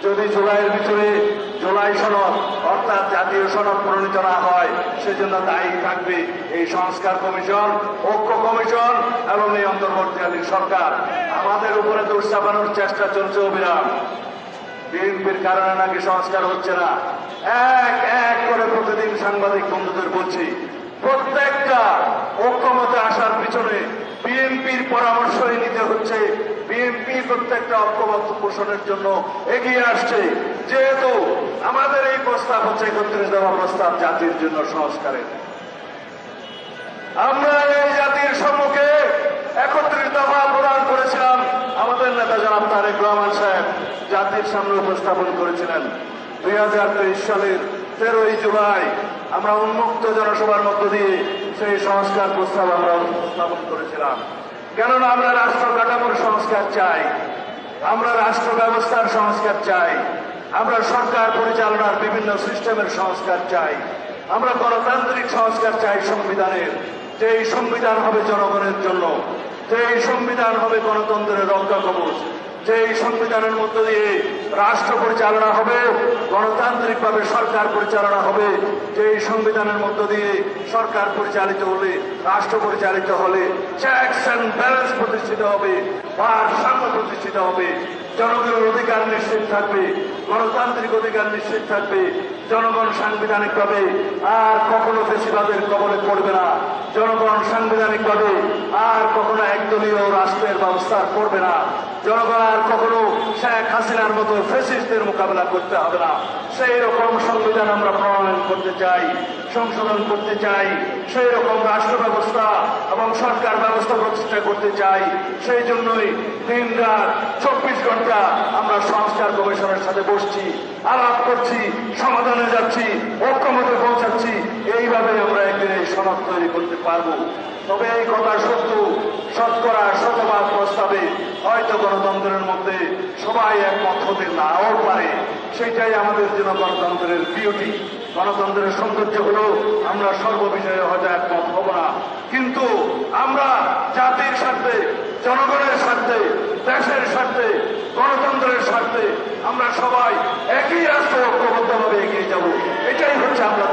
যদি জুলাইয়ের ভিতরে জুলাই সনদ অর্থাৎ জাতীয় সনদ প্রণীত না হয়, সেজন্য দায়ী থাকবে এই সংস্কার কমিশন, ঐক্য কমিশন এবং এই অন্তর্বর্তীকালীন সরকার। আমাদের উপরে দোষ চাপানোর চেষ্টা চলছে অবিরাম। বিএনপির কারণে নাকি সংস্কার হচ্ছে না। এক এক করে প্রতিদিন সাংবাদিক বন্ধুদের বলছি, প্রত্যেকটা ঐক্যমতে আসার পিছনে বিএনপির পরামর্শই নিতে হচ্ছে। বিএনপি প্রত্যেকটা ঐক্যমত পোষণের জন্য এগিয়ে আসছে। যেহেতু আমাদের এই প্রস্তাব হচ্ছে ৩১ দফা প্রস্তাব জাতির জন্য সংস্কারের, আমরা এই জাতির সম্মুখে ৩১ দফা প্রদান করেছিলাম। আমাদের নেতা জনাব তারেক রহমান সাহেব জাতির সামনে উপস্থাপন করেছিলেন। ২০২৩ সালের ১৩ই জুলাই আমরা উন্মুক্ত জনসভার মধ্য দিয়ে সেই সংস্কার প্রস্তাব আমরা উপস্থাপন করেছিলাম। কেননা আমরা রাষ্ট্র কাঠামোর সংস্কার চাই, আমরা রাষ্ট্র ব্যবস্থার সংস্কার চাই, আমরা সরকার পরিচালনার বিভিন্ন সিস্টেমের সংস্কার চাই, আমরা গণতান্ত্রিক সংস্কার চাই সংবিধানের, যে এই সংবিধান হবে জনগণের জন্য, যে এই সংবিধান হবে গণতন্ত্রের রক্ষা কবচ, যে এই সংবিধানের মধ্য দিয়ে রাষ্ট্র পরিচালনা হবে, গণতান্ত্রিকভাবে সরকার পরিচালনা হবে, যে এই সংবিধানের মধ্য দিয়ে সরকার পরিচালিত হলে, রাষ্ট্র পরিচালিত হলে চেকস অ্যান্ড ব্যালেন্স প্রতিষ্ঠিত হবে, ভারসাম্য প্রতিষ্ঠিত হবে, জনগণের অধিকার নিশ্চিত থাকবে, গণতান্ত্রিক অধিকার নিশ্চিত থাকবে, জনগণ সাংবিধানিকভাবে আর কখনো ফেসিবাদের কবলে পড়বে না, জনগণ সাংবিধানিকভাবে আর কখনো একদলীয় রাষ্ট্রের ব্যবস্থা করবে না, জনগণ আর কখনো শেখ হাসিনার মতো ফেসিস্টদের মোকাবেলা করতে হবে না। সেই রকম সংবিধান আমরা প্রণয়ন করতে চাই, সংশোধন করতে চাই, সেই রকম রাষ্ট্র ব্যবস্থা এবং সরকার ব্যবস্থা প্রতিষ্ঠা করতে চাই। সেই জন্যই দিন রাত ২৪ ঘন্টা আমরা সংস্কার কমিশনের সাথে বসছি, আলাপ করছি, সমাধানে যাচ্ছি, ঐক্যমতে পৌঁছাচ্ছি। এইভাবে আমরা একদিন এই সনদ তৈরি করতে পারবো। তবে এই কথা সত্য, শতকরা শতভাগ প্রস্তাবে হয়তো গণতন্ত্রের মধ্যে সবাই একমত হতে নাও পারে। সেটাই আমাদের জন্য গণতন্ত্রের বিউটি। গণতন্ত্রের সৌন্দর্য হলো আমরা সর্ববিষয়ে হয়তো একমত হব না, কিন্তু আমরা জাতির স্বার্থে, জনগণের স্বার্থে, দেশের স্বার্থে, গণতন্ত্রের স্বার্থে আমরা সবাই একই রাষ্ট্র ঐক্যবদ্ধভাবে এগিয়ে যাব। এটাই হচ্ছে আমাদের